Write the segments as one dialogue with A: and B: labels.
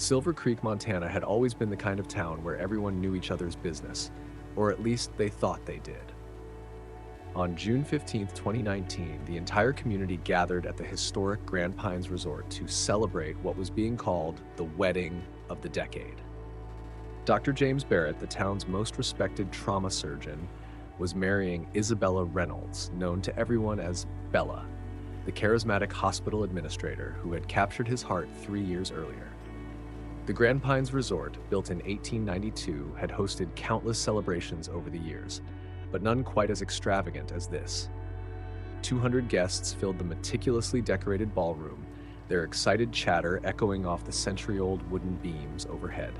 A: Silver Creek, Montana had always been the kind of town where everyone knew each other's business, or at least they thought they did. On June 15, 2019, the entire community gathered at the historic Grand Pines Resort to celebrate what was being called the wedding of the decade. Dr. James Barrett, the town's most respected trauma surgeon, was marrying Isabella Reynolds, known to everyone as Bella, the charismatic hospital administrator who had captured his heart 3 years earlier. The Grand Pines Resort, built in 1892, had hosted countless celebrations over the years, but none quite as extravagant as this. 200 guests filled the meticulously decorated ballroom, their excited chatter echoing off the century-old wooden beams overhead.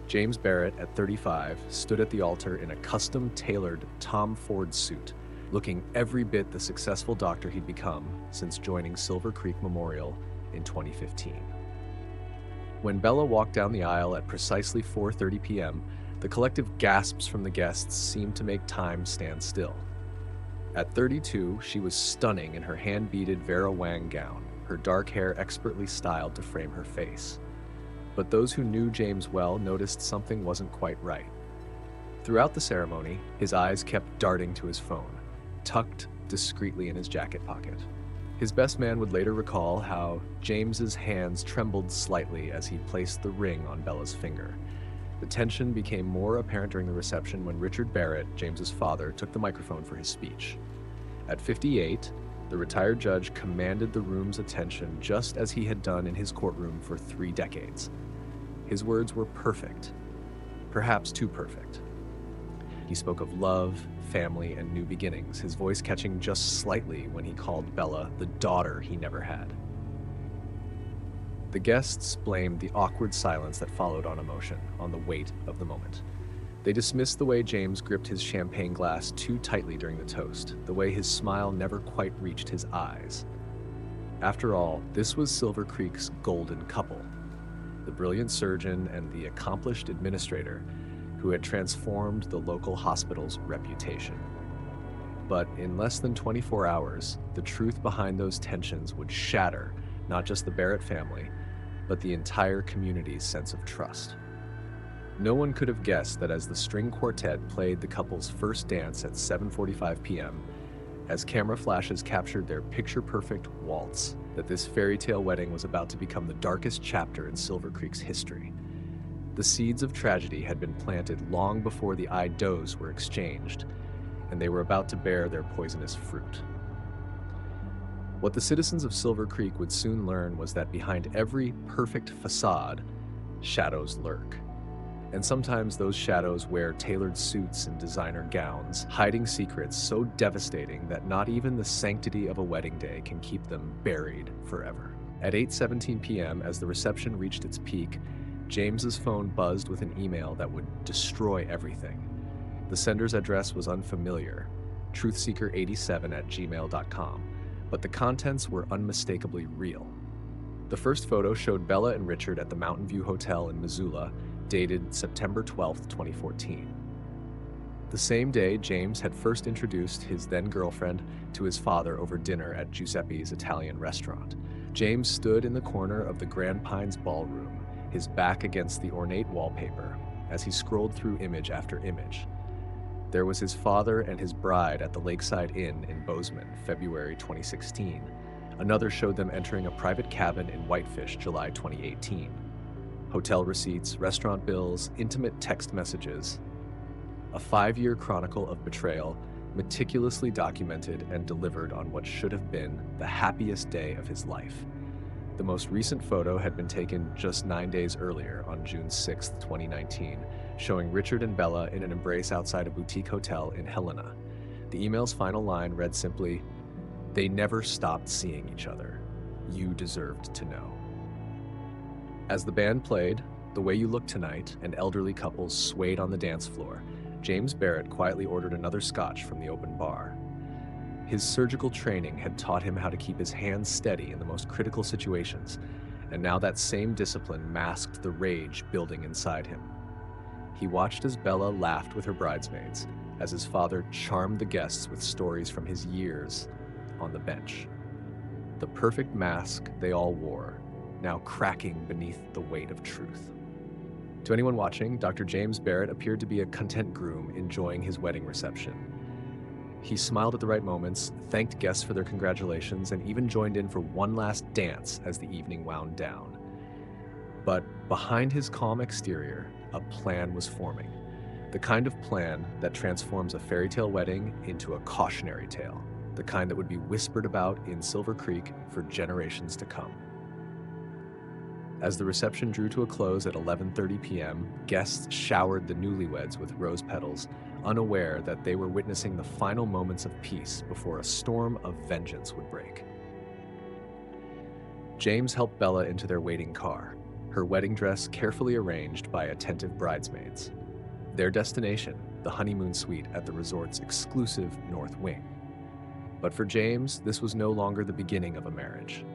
A: James Barrett, at 35, stood at the altar in a custom-tailored Tom Ford suit, looking every bit the successful doctor he'd become since joining Silver Creek Memorial in 2015. When Bella walked down the aisle at precisely 4:30 p.m., the collective gasps from the guests seemed to make time stand still. At 32, she was stunning in her hand-beaded Vera Wang gown, her dark hair expertly styled to frame her face. But those who knew James well noticed something wasn't quite right. Throughout the ceremony, his eyes kept darting to his phone, tucked discreetly in his jacket pocket. His best man would later recall how James's hands trembled slightly as he placed the ring on Bella's finger. The tension became more apparent during the reception when Richard Barrett, James's father, took the microphone for his speech. At 58, the retired judge commanded the room's attention just as he had done in his courtroom for 3 decades. His words were perfect, perhaps too perfect. He spoke of love, family, and new beginnings, his voice catching just slightly when he called Bella the daughter he never had. The guests blamed the awkward silence that followed on emotion, on the weight of the moment. They dismissed the way James gripped his champagne glass too tightly during the toast, the way his smile never quite reached his eyes. After all, this was Silver Creek's golden couple, the brilliant surgeon and the accomplished administrator who had transformed the local hospital's reputation. But in less than 24 hours, the truth behind those tensions would shatter not just the Barrett family, but the entire community's sense of trust. No one could have guessed that as the string quartet played the couple's first dance at 7:45 p.m., as camera flashes captured their picture-perfect waltz, that this fairy tale wedding was about to become the darkest chapter in Silver Creek's history. The seeds of tragedy had been planted long before the I-does were exchanged, and they were about to bear their poisonous fruit. What the citizens of Silver Creek would soon learn was that behind every perfect facade, shadows lurk. And sometimes those shadows wear tailored suits and designer gowns, hiding secrets so devastating that not even the sanctity of a wedding day can keep them buried forever. At 8:17 p.m., as the reception reached its peak, James's phone buzzed with an email that would destroy everything. The sender's address was unfamiliar, truthseeker87@gmail.com, but the contents were unmistakably real. The first photo showed Bella and Richard at the Mountain View Hotel in Missoula, dated September 12, 2014. The same day, James had first introduced his then-girlfriend to his father over dinner at Giuseppe's Italian restaurant. James stood in the corner of the Grand Pines ballroom, his back against the ornate wallpaper, as he scrolled through image after image. There was his father and his bride at the Lakeside Inn in Bozeman, February 2016. Another showed them entering a private cabin in Whitefish, July 2018. Hotel receipts, restaurant bills, intimate text messages. A 5-year chronicle of betrayal, meticulously documented and delivered on what should have been the happiest day of his life. The most recent photo had been taken just 9 days earlier, on June 6, 2019, showing Richard and Bella in an embrace outside a boutique hotel in Helena. The email's final line read simply, "They never stopped seeing each other. You deserved to know." As the band played "The Way You Look Tonight" and elderly couples swayed on the dance floor, James Barrett quietly ordered another scotch from the open bar. His surgical training had taught him how to keep his hands steady in the most critical situations, and now that same discipline masked the rage building inside him. He watched as Bella laughed with her bridesmaids, as his father charmed the guests with stories from his years on the bench. The perfect mask they all wore, now cracking beneath the weight of truth. To anyone watching, Dr. James Barrett appeared to be a content groom enjoying his wedding reception. He smiled at the right moments, thanked guests for their congratulations, and even joined in for one last dance as the evening wound down. But behind his calm exterior, a plan was forming. The kind of plan that transforms a fairy tale wedding into a cautionary tale. The kind that would be whispered about in Silver Creek for generations to come. As the reception drew to a close at 11:30 p.m., guests showered the newlyweds with rose petals, unaware that they were witnessing the final moments of peace before a storm of vengeance would break. James helped Bella into their waiting car, her wedding dress carefully arranged by attentive bridesmaids. Their destination, the honeymoon suite at the resort's exclusive North Wing. But for James, this was no longer the beginning of a marriage.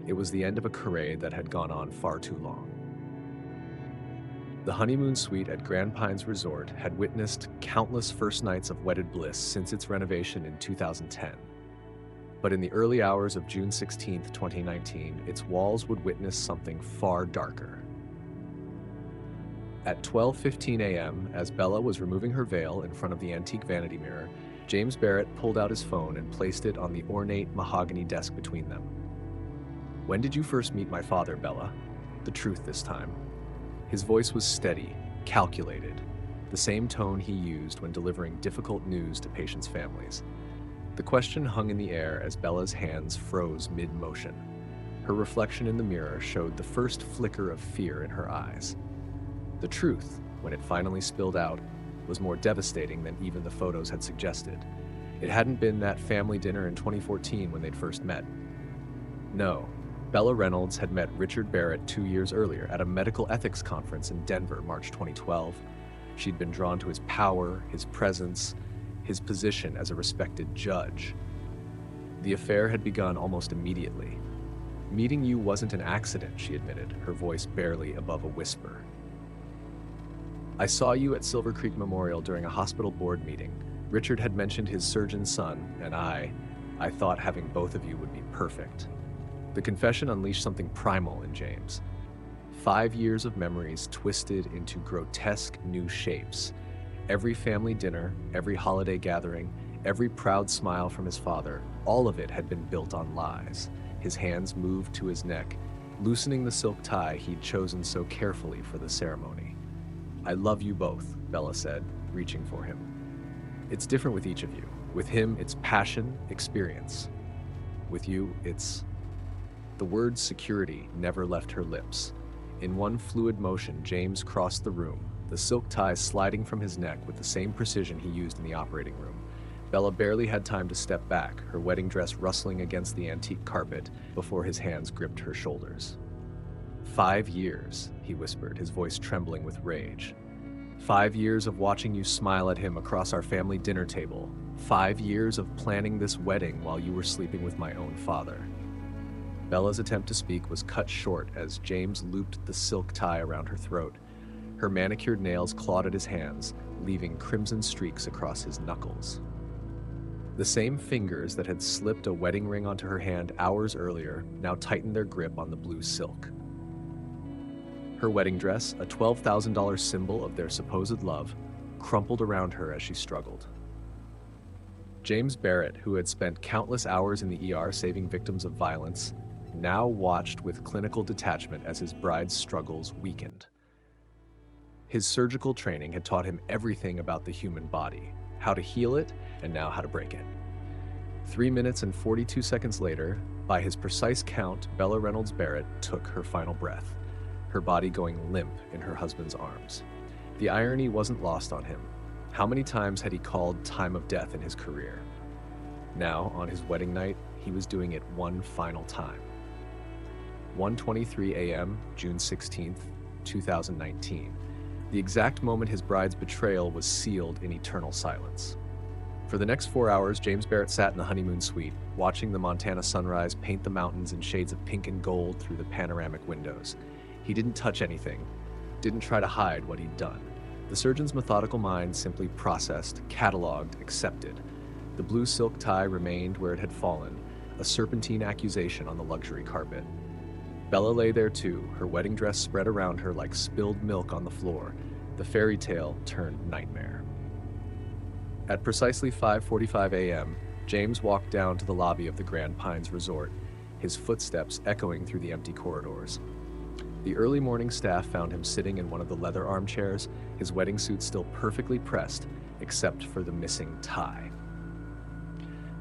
A: It was the end of a charade that had gone on far too long. The honeymoon suite at Grand Pines Resort had witnessed countless first nights of wedded bliss since its renovation in 2010. But in the early hours of June 16, 2019, its walls would witness something far darker. At 12:15 a.m., as Bella was removing her veil in front of the antique vanity mirror, James Barrett pulled out his phone and placed it on the ornate mahogany desk between them. "When did you first meet my father, Bella?" The truth this time. His voice was steady, calculated, the same tone he used when delivering difficult news to patients' families. The question hung in the air as Bella's hands froze mid-motion. Her reflection in the mirror showed the first flicker of fear in her eyes. The truth, when it finally spilled out, was more devastating than even the photos had suggested. It hadn't been that family dinner in 2014 when they'd first met. No, Bella Reynolds had met Richard Barrett 2 years earlier at a medical ethics conference in Denver, March 2012. She'd been drawn to his power, his presence, his position as a respected judge. The affair had begun almost immediately. "Meeting you wasn't an accident," she admitted, her voice barely above a whisper. "I saw you at Silver Creek Memorial during a hospital board meeting. Richard had mentioned his surgeon son, and I thought having both of you would be perfect." The confession unleashed something primal in James. 5 years of memories twisted into grotesque new shapes. Every family dinner, every holiday gathering, every proud smile from his father, all of it had been built on lies. His hands moved to his neck, loosening the silk tie he'd chosen so carefully for the ceremony. "I love you both," Bella said, reaching for him. "It's different with each of you. With him, it's passion, experience. With you, it's..." The word security never left her lips. In one fluid motion, James crossed the room, the silk tie sliding from his neck with the same precision he used in the operating room. Bella barely had time to step back, her wedding dress rustling against the antique carpet before his hands gripped her shoulders. 5 years, he whispered, his voice trembling with rage. 5 years of watching you smile at him across our family dinner table. 5 years of planning this wedding while you were sleeping with my own father. Bella's attempt to speak was cut short as James looped the silk tie around her throat. Her manicured nails clawed at his hands, leaving crimson streaks across his knuckles. The same fingers that had slipped a wedding ring onto her hand hours earlier now tightened their grip on the blue silk. Her wedding dress, a $12,000 symbol of their supposed love, crumpled around her as she struggled. James Barrett, who had spent countless hours in the ER saving victims of violence, now watched with clinical detachment as his bride's struggles weakened. His surgical training had taught him everything about the human body, how to heal it, and now how to break it. 3 minutes and 42 seconds later, by his precise count, Bella Reynolds Barrett took her final breath, her body going limp in her husband's arms. The irony wasn't lost on him. How many times had he called time of death in his career? Now, on his wedding night, he was doing it one final time. 1:23 a.m., June 16th, 2019. The exact moment his bride's betrayal was sealed in eternal silence. For the next 4 hours, James Barrett sat in the honeymoon suite, watching the Montana sunrise paint the mountains in shades of pink and gold through the panoramic windows. He didn't touch anything, didn't try to hide what he'd done. The surgeon's methodical mind simply processed, cataloged, accepted. The blue silk tie remained where it had fallen, a serpentine accusation on the luxury carpet. Bella lay there too, her wedding dress spread around her like spilled milk on the floor. The fairy tale turned nightmare. At precisely 5:45 a.m., James walked down to the lobby of the Grand Pines Resort, his footsteps echoing through the empty corridors. The early morning staff found him sitting in one of the leather armchairs, his wedding suit still perfectly pressed, except for the missing tie.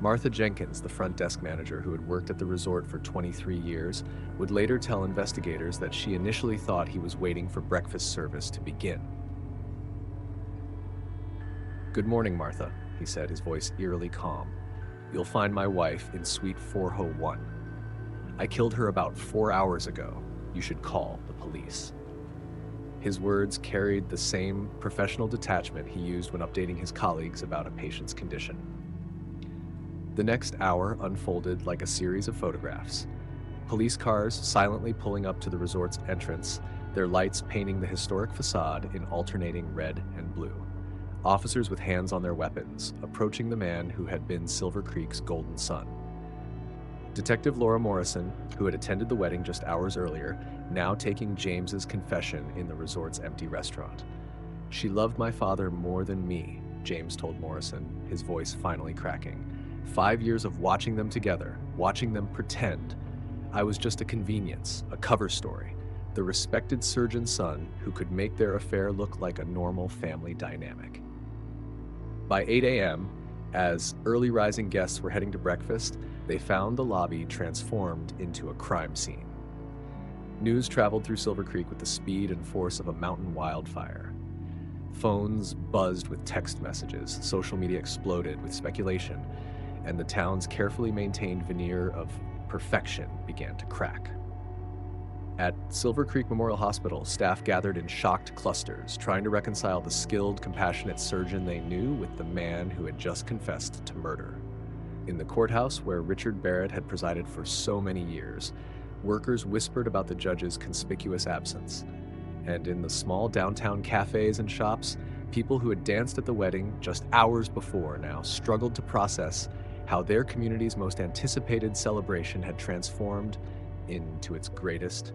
A: Martha Jenkins, the front desk manager who had worked at the resort for 23 years, would later tell investigators that she initially thought he was waiting for breakfast service to begin. "Good morning, Martha," he said, his voice eerily calm. "You'll find my wife in suite 401. I killed her about 4 hours ago. You should call the police." His words carried the same professional detachment he used when updating his colleagues about a patient's condition. The next hour unfolded like a series of photographs. Police cars silently pulling up to the resort's entrance, their lights painting the historic facade in alternating red and blue. Officers with hands on their weapons, approaching the man who had been Silver Creek's golden son. Detective Laura Morrison, who had attended the wedding just hours earlier, now taking James's confession in the resort's empty restaurant. "She loved my father more than me," James told Morrison, his voice finally cracking. 5 years of watching them together, watching them pretend. I was just a convenience, a cover story, the respected surgeon's son who could make their affair look like a normal family dynamic. By 8 a.m., as early rising guests were heading to breakfast, they found the lobby transformed into a crime scene. News traveled through Silver Creek with the speed and force of a mountain wildfire. Phones buzzed with text messages, social media exploded with speculation, and the town's carefully maintained veneer of perfection began to crack. At Silver Creek Memorial Hospital, staff gathered in shocked clusters, trying to reconcile the skilled, compassionate surgeon they knew with the man who had just confessed to murder. In the courthouse, where Richard Barrett had presided for so many years, workers whispered about the judge's conspicuous absence. And in the small downtown cafes and shops, people who had danced at the wedding just hours before now struggled to process how their community's most anticipated celebration had transformed into its greatest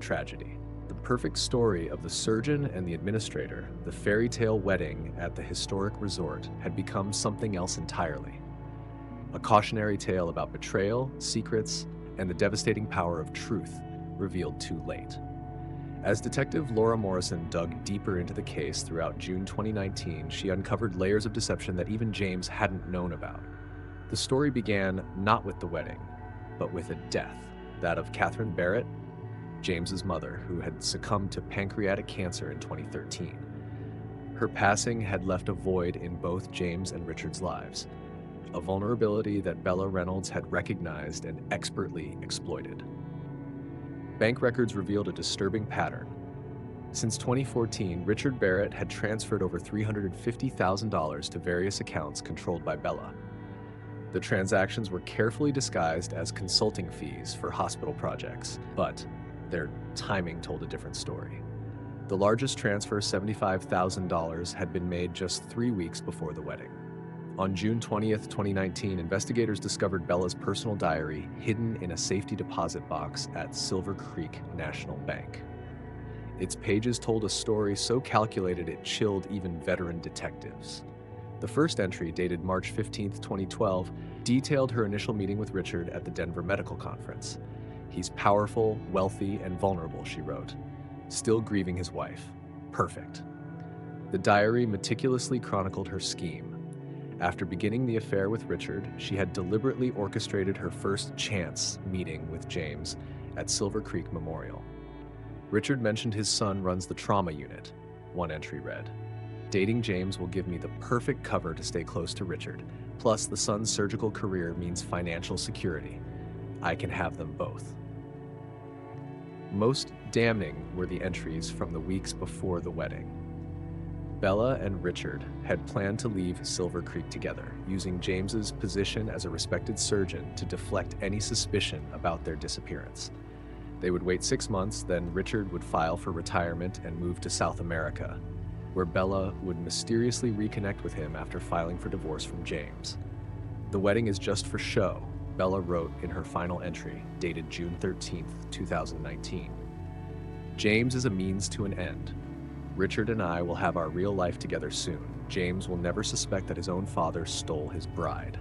A: tragedy. The perfect story of the surgeon and the administrator, the fairy tale wedding at the historic resort, had become something else entirely. A cautionary tale about betrayal, secrets, and the devastating power of truth, revealed too late. As Detective Laura Morrison dug deeper into the case throughout June 2019, she uncovered layers of deception that even James hadn't known about. The story began not with the wedding, but with a death, that of Catherine Barrett, James's mother, who had succumbed to pancreatic cancer in 2013. Her passing had left a void in both James and Richard's lives, a vulnerability that Bella Reynolds had recognized and expertly exploited. Bank records revealed a disturbing pattern. Since 2014, Richard Barrett had transferred over $350,000 to various accounts controlled by Bella. The transactions were carefully disguised as consulting fees for hospital projects, but their timing told a different story. The largest transfer, $75,000, had been made just 3 weeks before the wedding. On June 20th, 2019, investigators discovered Bella's personal diary hidden in a safety deposit box at Silver Creek National Bank. Its pages told a story so calculated it chilled even veteran detectives. The first entry, dated March 15th, 2012, detailed her initial meeting with Richard at the Denver Medical Conference. "He's powerful, wealthy, and vulnerable," she wrote. "Still grieving his wife. Perfect." The diary meticulously chronicled her scheme. After beginning the affair with Richard, she had deliberately orchestrated her first chance meeting with James at Silver Creek Memorial. Richard mentioned his son runs the trauma unit, one entry read. "Dating James will give me the perfect cover to stay close to Richard. Plus, the son's surgical career means financial security. I can have them both." Most damning were the entries from the weeks before the wedding. Bella and Richard had planned to leave Silver Creek together, using James's position as a respected surgeon to deflect any suspicion about their disappearance. They would wait 6 months, then Richard would file for retirement and move to South America, where Bella would mysteriously reconnect with him after filing for divorce from James. "The wedding is just for show," Bella wrote in her final entry, dated June 13th, 2019. James is a means to an end. Richard and I will have our real life together soon. James will never suspect that his own father stole his bride.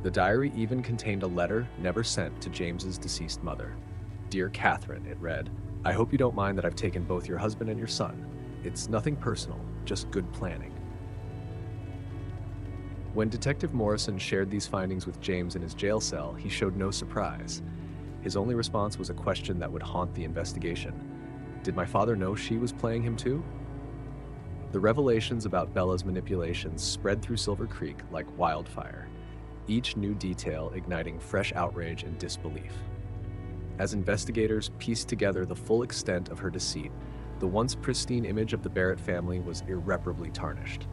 A: The diary even contained a letter never sent to James's deceased mother. Dear Catherine, it read, I hope you don't mind that I've taken both your husband and your son. It's nothing personal, just good planning. When Detective Morrison shared these findings with James in his jail cell, he showed no surprise. His only response was a question that would haunt the investigation. Did my father know she was playing him too? The revelations about Bella's manipulations spread through Silver Creek like wildfire, each new detail igniting fresh outrage and disbelief. As investigators pieced together the full extent of her deceit, the once pristine image of the Barrett family was irreparably tarnished.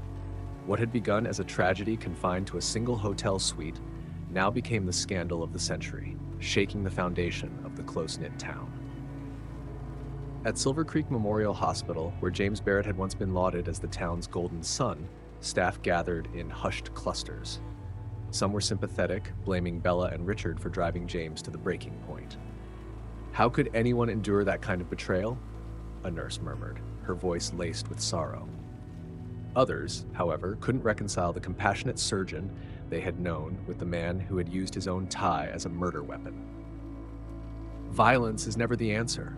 A: What had begun as a tragedy confined to a single hotel suite now became the scandal of the century, shaking the foundation of the close-knit town. At Silver Creek Memorial Hospital, where James Barrett had once been lauded as the town's golden son, staff gathered in hushed clusters. Some were sympathetic, blaming Bella and Richard for driving James to the breaking point. How could anyone endure that kind of betrayal? A nurse murmured, her voice laced with sorrow. Others, however, couldn't reconcile the compassionate surgeon they had known with the man who had used his own tie as a murder weapon. Violence is never the answer,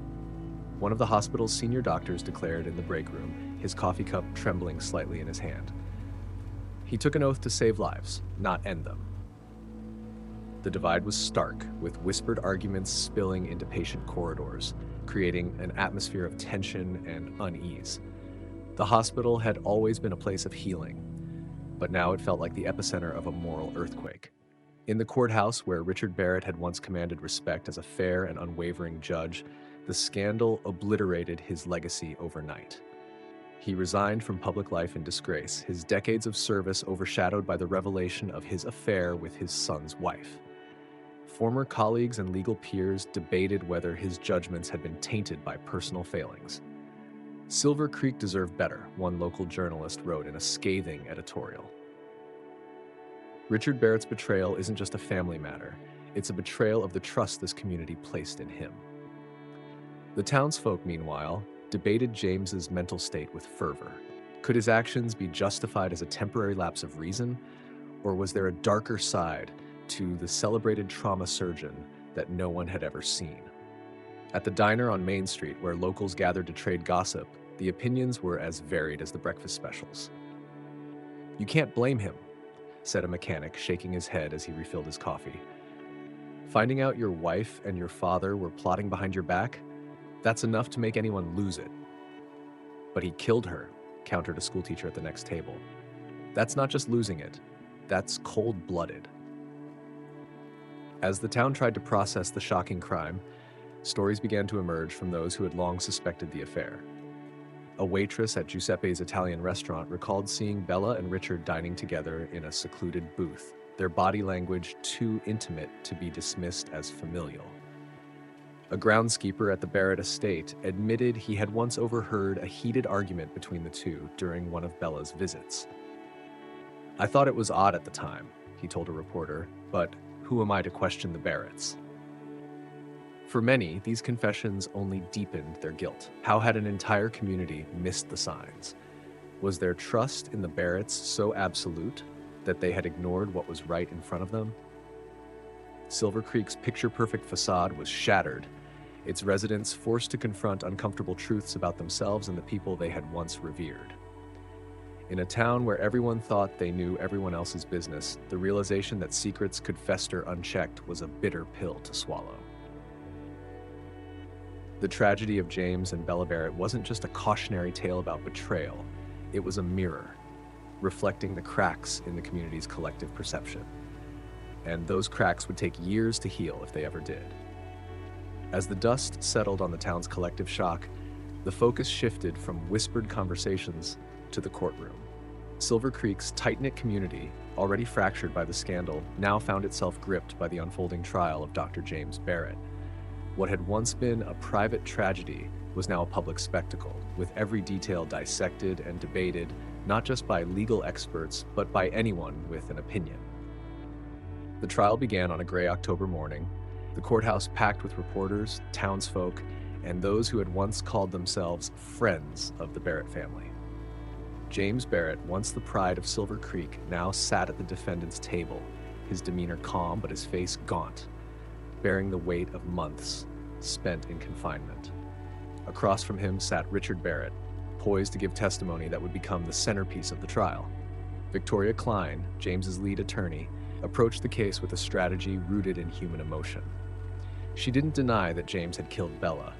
A: one of the hospital's senior doctors declared in the break room, his coffee cup trembling slightly in his hand. He took an oath to save lives, not end them. The divide was stark, with whispered arguments spilling into patient corridors, creating an atmosphere of tension and unease. The hospital had always been a place of healing, but now it felt like the epicenter of a moral earthquake. In the courthouse, where Richard Barrett had once commanded respect as a fair and unwavering judge, the scandal obliterated his legacy overnight. He resigned from public life in disgrace, his decades of service overshadowed by the revelation of his affair with his son's wife. Former colleagues and legal peers debated whether his judgments had been tainted by personal failings. Silver Creek deserved better, one local journalist wrote in a scathing editorial. Richard Barrett's betrayal isn't just a family matter, it's a betrayal of the trust this community placed in him. The townsfolk, meanwhile, debated James's mental state with fervor. Could his actions be justified as a temporary lapse of reason, or was there a darker side to the celebrated trauma surgeon that no one had ever seen? At the diner on Main Street, where locals gathered to trade gossip, the opinions were as varied as the breakfast specials. You can't blame him, said a mechanic, shaking his head as he refilled his coffee. Finding out your wife and your father were plotting behind your back? That's enough to make anyone lose it. But he killed her, countered a schoolteacher at the next table. That's not just losing it, that's cold-blooded. As the town tried to process the shocking crime, stories began to emerge from those who had long suspected the affair. A waitress at Giuseppe's Italian restaurant recalled seeing Bella and Richard dining together in a secluded booth, their body language too intimate to be dismissed as familial. A groundskeeper at the Barrett estate admitted he had once overheard a heated argument between the two during one of Bella's visits. I thought it was odd at the time, he told a reporter, but who am I to question the Barretts? For many, these confessions only deepened their guilt. How had an entire community missed the signs? Was their trust in the Barretts so absolute that they had ignored what was right in front of them? Silver Creek's picture-perfect facade was shattered, its residents forced to confront uncomfortable truths about themselves and the people they had once revered. In a town where everyone thought they knew everyone else's business, the realization that secrets could fester unchecked was a bitter pill to swallow. The tragedy of James and Bella Barrett wasn't just a cautionary tale about betrayal, it was a mirror, reflecting the cracks in the community's collective perception. And those cracks would take years to heal if they ever did. As the dust settled on the town's collective shock, the focus shifted from whispered conversations to the courtroom. Silver Creek's tight-knit community, already fractured by the scandal, now found itself gripped by the unfolding trial of Dr. James Barrett. What had once been a private tragedy was now a public spectacle, with every detail dissected and debated, not just by legal experts, but by anyone with an opinion. The trial began on a gray October morning, the courthouse packed with reporters, townsfolk, and those who had once called themselves friends of the Barrett family. James Barrett, once the pride of Silver Creek, now sat at the defendant's table, his demeanor calm but his face gaunt, bearing the weight of months spent in confinement. Across from him sat Richard Barrett, poised to give testimony that would become the centerpiece of the trial. Victoria Klein, James's lead attorney, approached the case with a strategy rooted in human emotion. She didn't deny that James had killed Bella.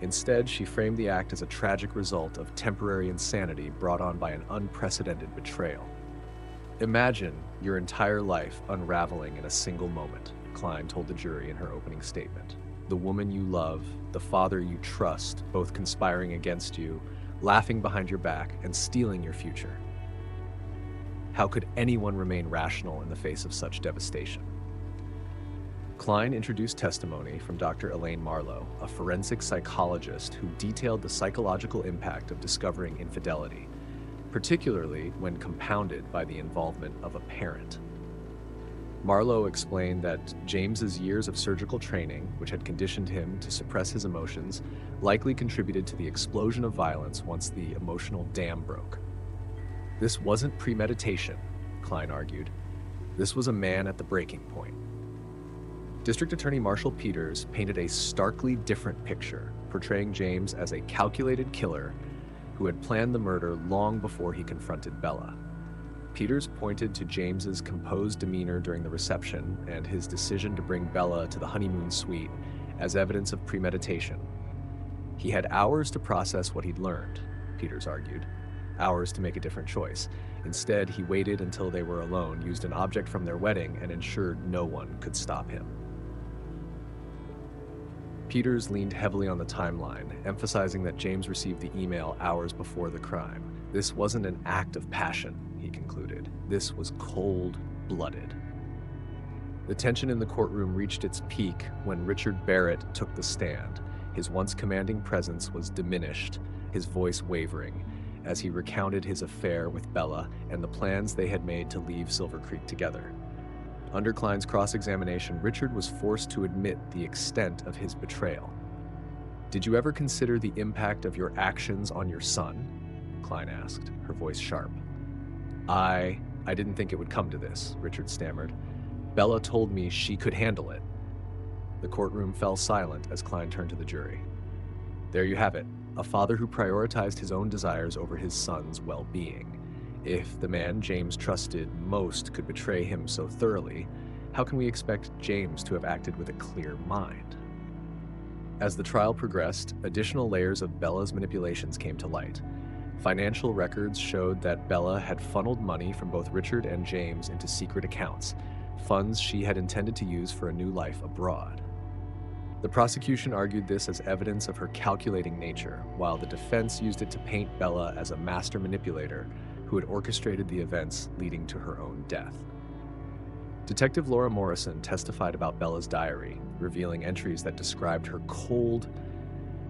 A: Instead, she framed the act as a tragic result of temporary insanity brought on by an unprecedented betrayal. Imagine your entire life unraveling in a single moment, Klein told the jury in her opening statement. The woman you love, the father you trust, both conspiring against you, laughing behind your back, and stealing your future. How could anyone remain rational in the face of such devastation? Klein introduced testimony from Dr. Elaine Marlowe, a forensic psychologist who detailed the psychological impact of discovering infidelity, particularly when compounded by the involvement of a parent. Marlowe explained that James's years of surgical training, which had conditioned him to suppress his emotions, likely contributed to the explosion of violence once the emotional dam broke. This wasn't premeditation, Klein argued. This was a man at the breaking point. District Attorney Marshall Peters painted a starkly different picture, portraying James as a calculated killer who had planned the murder long before he confronted Bella. Peters pointed to James's composed demeanor during the reception and his decision to bring Bella to the honeymoon suite as evidence of premeditation. He had hours to process what he'd learned, Peters argued, hours to make a different choice. Instead, he waited until they were alone, used an object from their wedding, and ensured no one could stop him. Peters leaned heavily on the timeline, emphasizing that James received the email hours before the crime. This wasn't an act of passion, he concluded. This was cold-blooded. The tension in the courtroom reached its peak when Richard Barrett took the stand. His once commanding presence was diminished, his voice wavering, as he recounted his affair with Bella and the plans they had made to leave Silver Creek together. Under Klein's cross-examination, Richard was forced to admit the extent of his betrayal. "Did you ever consider the impact of your actions on your son?" Klein asked, her voice sharp. I didn't think it would come to this," Richard stammered. "Bella told me she could handle it." The courtroom fell silent as Klein turned to the jury. There you have it, a father who prioritized his own desires over his son's well-being. If the man James trusted most could betray him so thoroughly, how can we expect James to have acted with a clear mind? As the trial progressed, additional layers of Bella's manipulations came to light. Financial records showed that Bella had funneled money from both Richard and James into secret accounts, funds she had intended to use for a new life abroad. The prosecution argued this as evidence of her calculating nature, while the defense used it to paint Bella as a master manipulator who had orchestrated the events leading to her own death. Detective Laura Morrison testified about Bella's diary, revealing entries that described her cold,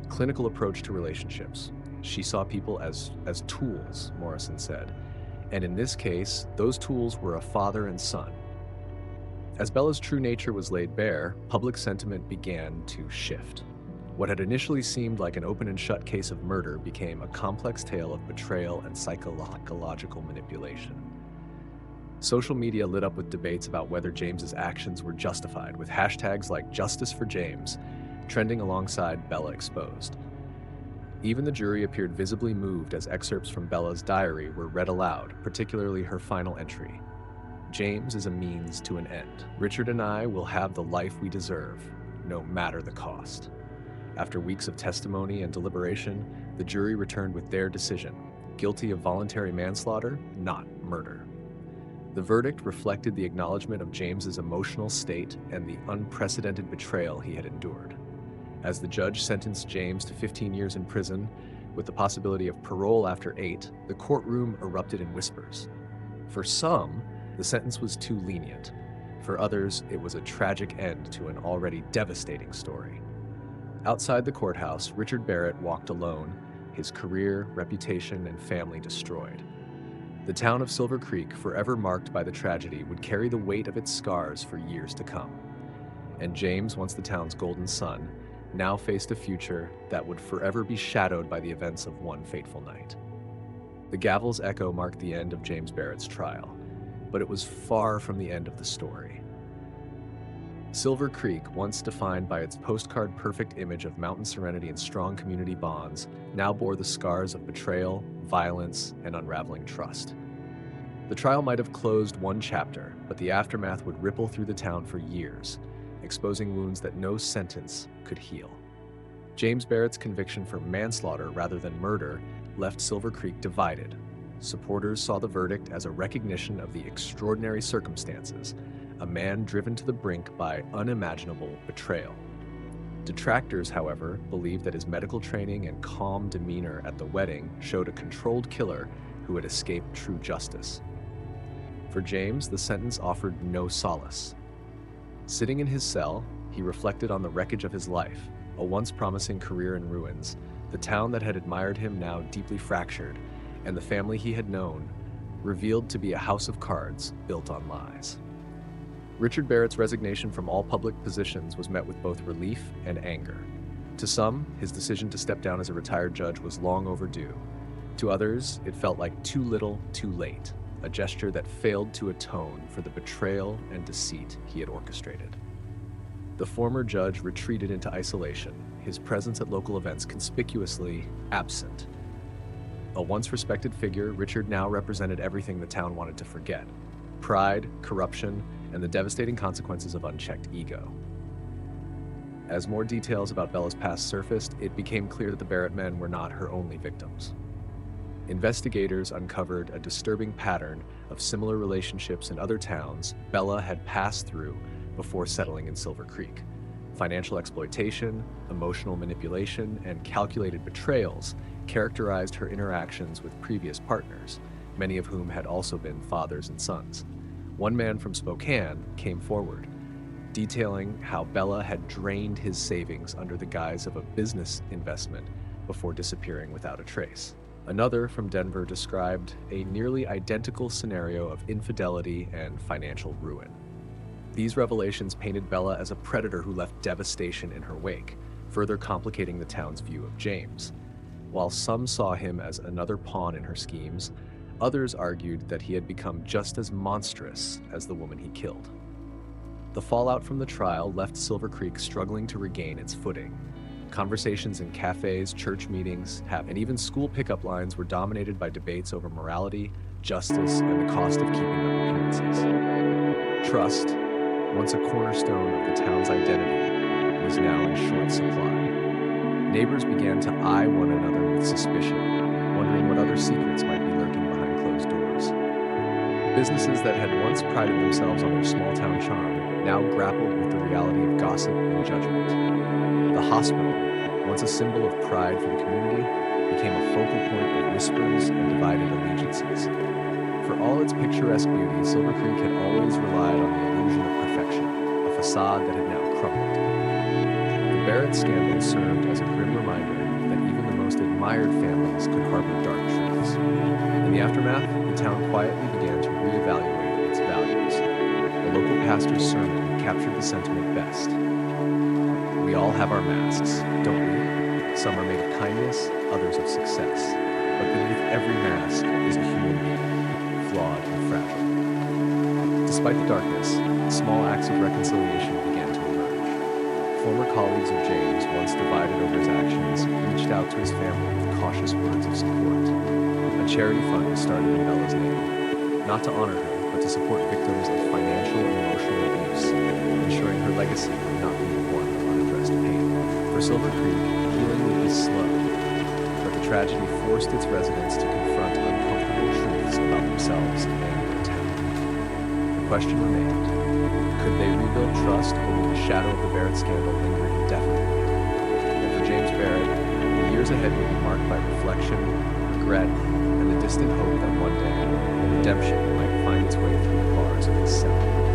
A: clinical approach to relationships. She saw people as tools, Morrison said, and in this case, those tools were a father and son. As Bella's true nature was laid bare, public sentiment began to shift. What had initially seemed like an open and shut case of murder became a complex tale of betrayal and psychological manipulation. Social media lit up with debates about whether James's actions were justified, with hashtags like Justice for James trending alongside Bella Exposed. Even the jury appeared visibly moved as excerpts from Bella's diary were read aloud, particularly her final entry. "James is a means to an end. Richard and I will have the life we deserve, no matter the cost." After weeks of testimony and deliberation, the jury returned with their decision: guilty of voluntary manslaughter, not murder. The verdict reflected the acknowledgement of James's emotional state and the unprecedented betrayal he had endured. As the judge sentenced James to 15 years in prison, with the possibility of parole after 8, the courtroom erupted in whispers. For some, the sentence was too lenient. For others, it was a tragic end to an already devastating story. Outside the courthouse, Richard Barrett walked alone, his career, reputation, and family destroyed. The town of Silver Creek, forever marked by the tragedy, would carry the weight of its scars for years to come. And James, once the town's golden son, now faced a future that would forever be shadowed by the events of one fateful night. The gavel's echo marked the end of James Barrett's trial, but it was far from the end of the story. Silver Creek, once defined by its postcard-perfect image of mountain serenity and strong community bonds, now bore the scars of betrayal, violence, and unraveling trust. The trial might have closed one chapter, but the aftermath would ripple through the town for years, exposing wounds that no sentence could heal. James Barrett's conviction for manslaughter rather than murder left Silver Creek divided. Supporters saw the verdict as a recognition of the extraordinary circumstances, a man driven to the brink by unimaginable betrayal. Detractors, however, believed that his medical training and calm demeanor at the wedding showed a controlled killer who had escaped true justice. For James, the sentence offered no solace. Sitting in his cell, he reflected on the wreckage of his life, a once promising career in ruins, the town that had admired him now deeply fractured, and the family he had known, revealed to be a house of cards built on lies. Richard Barrett's resignation from all public positions was met with both relief and anger. To some, his decision to step down as a retired judge was long overdue. To others, it felt like too little, too late, a gesture that failed to atone for the betrayal and deceit he had orchestrated. The former judge retreated into isolation, his presence at local events conspicuously absent. A once respected figure, Richard now represented everything the town wanted to forget: pride, corruption, and the devastating consequences of unchecked ego. As more details about Bella's past surfaced, it became clear that the Barrett men were not her only victims. Investigators uncovered a disturbing pattern of similar relationships in other towns Bella had passed through before settling in Silver Creek. Financial exploitation, emotional manipulation, and calculated betrayals characterized her interactions with previous partners, many of whom had also been fathers and sons. One man from Spokane came forward, detailing how Bella had drained his savings under the guise of a business investment before disappearing without a trace. Another from Denver described a nearly identical scenario of infidelity and financial ruin. These revelations painted Bella as a predator who left devastation in her wake, further complicating the town's view of James. While some saw him as another pawn in her schemes, others argued that he had become just as monstrous as the woman he killed. The fallout from the trial left Silver Creek struggling to regain its footing. Conversations in cafes, church meetings, and even school pickup lines were dominated by debates over morality, justice, and the cost of keeping up appearances. Trust, once a cornerstone of the town's identity, was now in short supply. Neighbors began to eye one another with suspicion, wondering what other secrets might be lurking behind closed doors. Businesses that had once prided themselves on their small-town charm now grappled with the reality of gossip and judgment. The hospital, once a symbol of pride for the community, became a focal point of whispers and divided allegiances. For all its picturesque beauty, Silver Creek had always relied on the illusion of perfection, a facade that had now crumbled. The Barrett scandal served as a grim reminder that even the most admired families could harbor dark truths. In the aftermath, the town quietly began to reevaluate its values. The local pastor's sermon captured the sentiment best. We all have our masks, don't we? Some are made of kindness, others of success. But beneath every mask is a human being, flawed and fragile. Despite the darkness, small acts of reconciliation began to emerge. Former colleagues of James, once divided over his actions, reached out to his family with cautious words of support. A charity fund was started in Bella's name, not to honor her, but to support victims of financial and emotional abuse, ensuring her legacy would not be one of unaddressed pain. For Silver Creek, healing would be slow, but the tragedy forced its residents to confront uncomfortable truths about themselves and their town. The question remained: could they rebuild trust, or would the shadow of the Barrett scandal linger indefinitely? And for James Barrett, the years ahead would be marked by reflection, regret, and the distant hope that one day redemption might find its way through the bars of his cell.